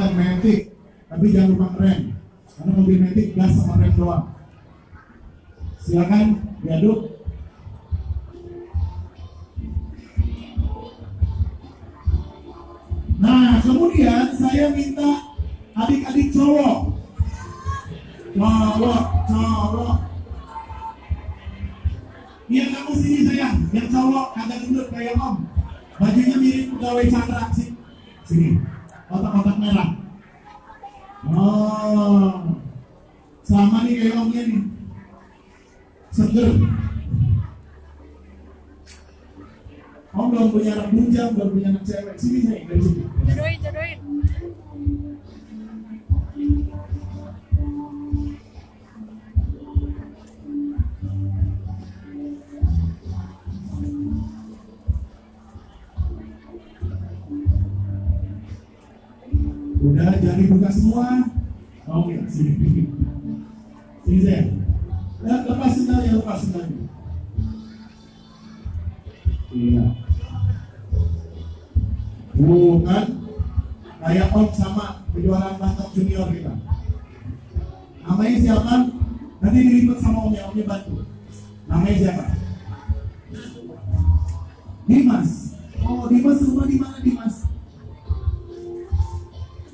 banget Matic, tapi jangan lupa rem, karena mobil Matic gas sama rem doang. Silakan diaduk. Nah, kemudian saya minta adik-adik cowok. Iya, kamu sini sayang, yang cowok agak gendut kayak om. Bajunya mirip pegawai Chandra sih. Sini, otak-otak merah. Oh, sama nih kayak omnya nih. Seger. Om belum punya anak bujang, belum punya anak cewek. Sini sayang, dari sini. Jodohin. Udah, jangan dibuka semua. Oke, sini. Sini saya. Lepas sendalnya. Iya. Bukan kayak om sama kejuaraan Batok Junior kita. Namanya siapa? Nanti diribet sama omnya bantu. Namanya siapa? Dimas. Oh, Dimas rumah di mana Dimas?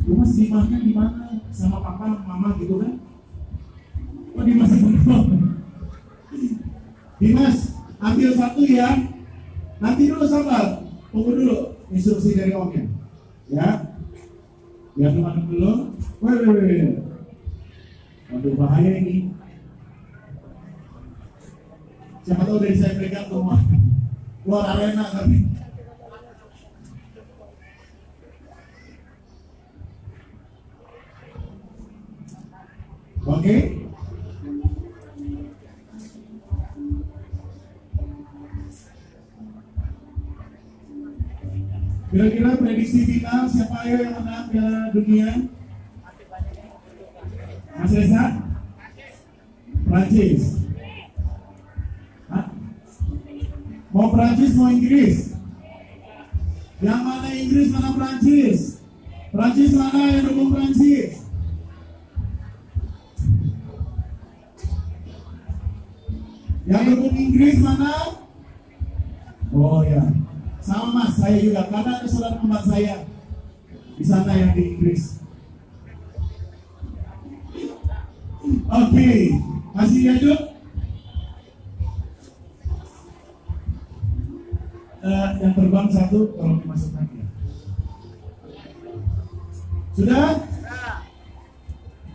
Dimas rumahnya di mana? Sama papa, mama gitu kan? Oh, Dimas Dimas, ambil satu ya. Nanti dulu sabar, tunggu dulu instruksi dari omnya. Ya, biar teman dulu. Wih. Waduh, bahaya ini. Siapa tahu dari saya pegang semua. Keluar arena tapi. Oke. Kira-kira prediksi final siapa ayo yang menang Piala Dunia? Mas Reza? Prancis. Hah? Mau Prancis mau Inggris? Yang mana Inggris mana Prancis? Prancis mana yang dukung Prancis? Yang dukung Inggris mana? Oh ya, sama mas, saya juga karena ada saudara kembar saya di sana yang di Inggris. Oke, masih diaduk. Yang terbang satu, tolong dimasukkan ya. Sudah?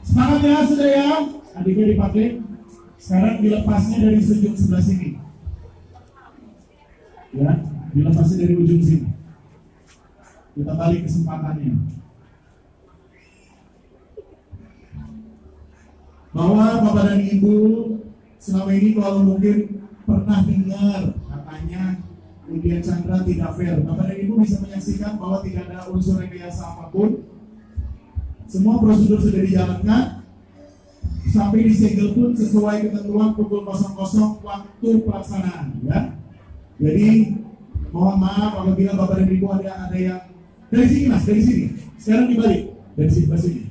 Semangat ya, sudah ya. Adiknya dipakai. Sekarang dilepasnya dari ujung sebelah sini. Ya, dilepasnya dari ujung sini. Kita balik kesempatannya. Bahwa Bapak dan Ibu selama ini kalau mungkin pernah dengar katanya Ujian Chandra tidak fair. Bapak dan Ibu bisa menyaksikan bahwa tidak ada unsur rekayasa apapun. Semua prosedur sudah dijalankan. Sampai disegel pun sesuai ketentuan pukul 00 waktu pelaksanaan ya. Jadi mohon maaf apabila Bapak dan Ibu ada yang dari sini mas, dari sini. Sekarang dibalik dari sini ke sini.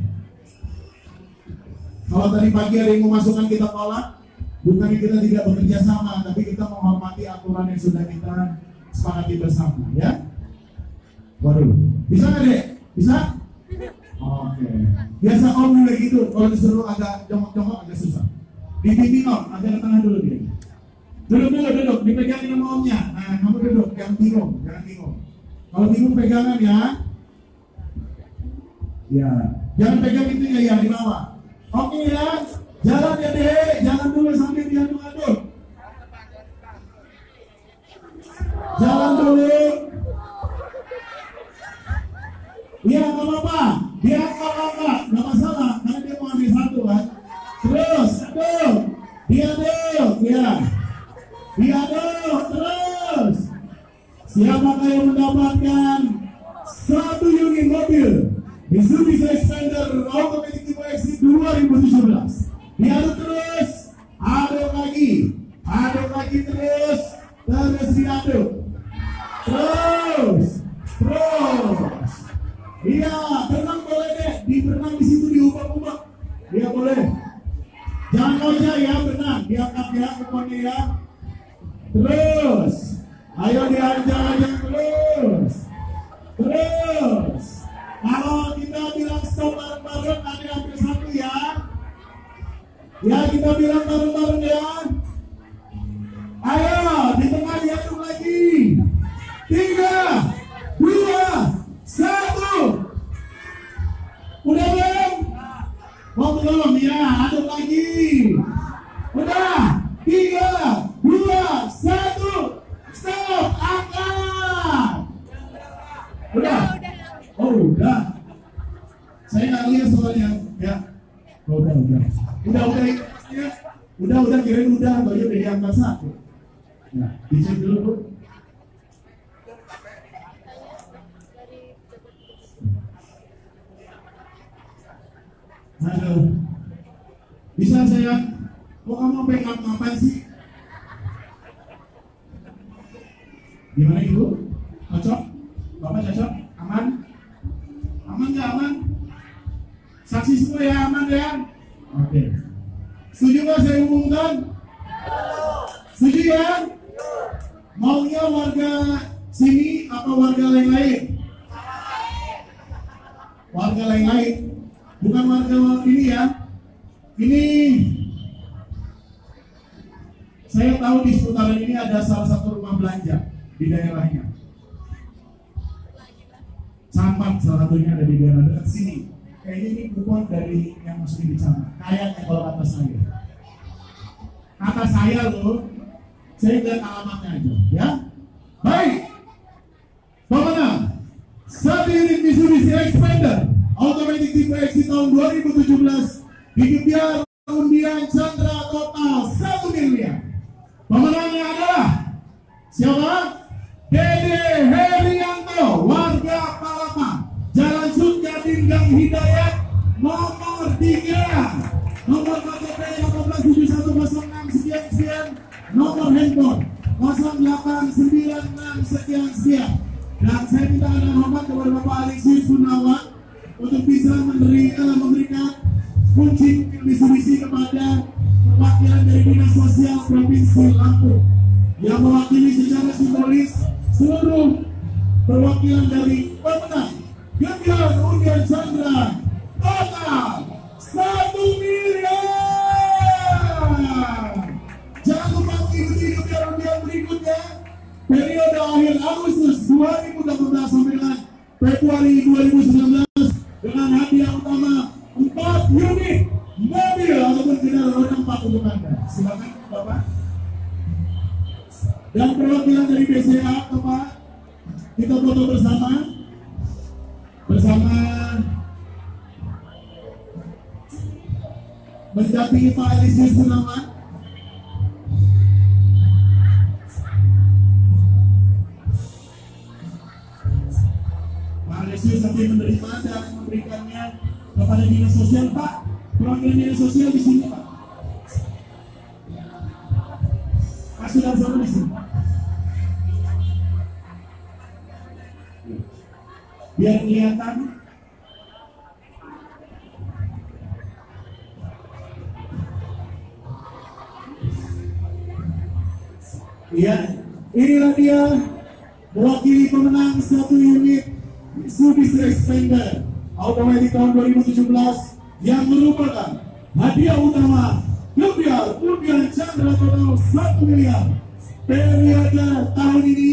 Kalau tadi pagi ada yang memasukkan kita tolak, bukannya kita tidak bekerja sama, tapi kita menghormati aturan yang sudah kita sepakati bersama ya. Waduh, bisa nggak dek? Bisa? Oke. Biasa om juga gitu, kalau disuruh agak jongkok-jongkok agak susah. Dibimbing om, agak ke tengah dulu dia. Duduk, dipegangin sama omnya. Nah, kamu duduk, jangan bingung. Kalau bingung pegangan ya. Ya, jangan pegang itunya ya di bawah. Oke ya, jalan ya deh, jangan dulu sambil diaduk-aduk. Jalan dulu. Iya, nggak apa-apa. Dia nggak masalah, karena dia mau ambil satu kan. Terus, aduk. Diaduk, ya. Diaduk, terus. Siapakah yang mendapatkan satu unit mobil Mitsubishi Xpander Automatic Turbo X 2017? Diaduk terus, aduk lagi terus diaduk. Terus. Iya, tenang boleh deh, ya kuponnya ya. Terus, ayo diajak-ajak terus. Terus, kalau kita bilang stop bareng-bareng, nanti ambil satu ya. Ya kita bilang bareng-bareng ya. Ayo, di tengah diaduk lagi. 3, 2, 1. Udah belum? Mau belum ya? Aduk lagi. Udah. 3, 2, 1. Stop. Angkat. Udah. Oh udah. Saya nggak lihat soalnya. Ya. Oh, udah. Udah kirain udah. Bayu udah diangkat satu. Nah, dicek dulu Bu. Halo. Bisa saya? Kok kamu pengen ngapain sih? Gimana Ibu? Cocok? Bapak cocok? Aman? Aman nggak aman? Saksi semua ya aman ya? Oke. Setuju nggak saya umumkan? Setuju ya? Maunya warga sini atau warga lain-lain? Warga lain-lain. Bukan warga ini ya. Ini saya tahu di seputaran ini ada salah satu rumah belanja di daerahnya. Camat salah satunya ada di daerah dekat sini. Kayaknya ini kupon dari yang masuk di Camat. Kayaknya kalau kata saya. Kata saya loh. Saya lihat alamatnya aja, ya. Baik. Pemenang 1 unit Mitsubishi Xpander Automatic tipe X tahun 2017 dikejar undian Chandra total 1 miliar. Pemenangnya adalah siapa? Dede Herianto, warga Palapa, Jalan Sukjadin Gang Hidayat, nomor 3, nomor KTP 187106 sekian, nomor handphone 0896 sekian. Dan saya minta dengan hormat kepada Bapak Alexis Gunawan untuk bisa memberikan kunci Mitsubishi kepada perwakilan dari Dinas Sosial Provinsi Lampung yang mewakili secara simbolis seluruh perwakilan dari pemenang Gegar Undian Chandra total 1 miliar. Jangan lupa mengikuti Gegar Undian berikutnya periode akhir Agustus 2018 sampai dengan Februari 2019 dengan hadiah utama 4 unit mobil ataupun kendaraan roda 4 untuk Anda. Silakan Bapak. Dan perwakilan dari BCA Bapak, kita foto bersama mendampingi Pak Alexis Gunawan. Pak Alexis nanti menerima dan memberikannya kepada Dinas Sosial. Pak, perwakilan Dinas Sosial di sini Pak. Pak sudah sama di sini. Biar kelihatan. Iya, inilah dia mewakili pemenang 1 unit Mitsubishi Xpander Automatic tahun 2017 yang merupakan hadiah utama Gegar Undian Chandra total 1 miliar periode tahun ini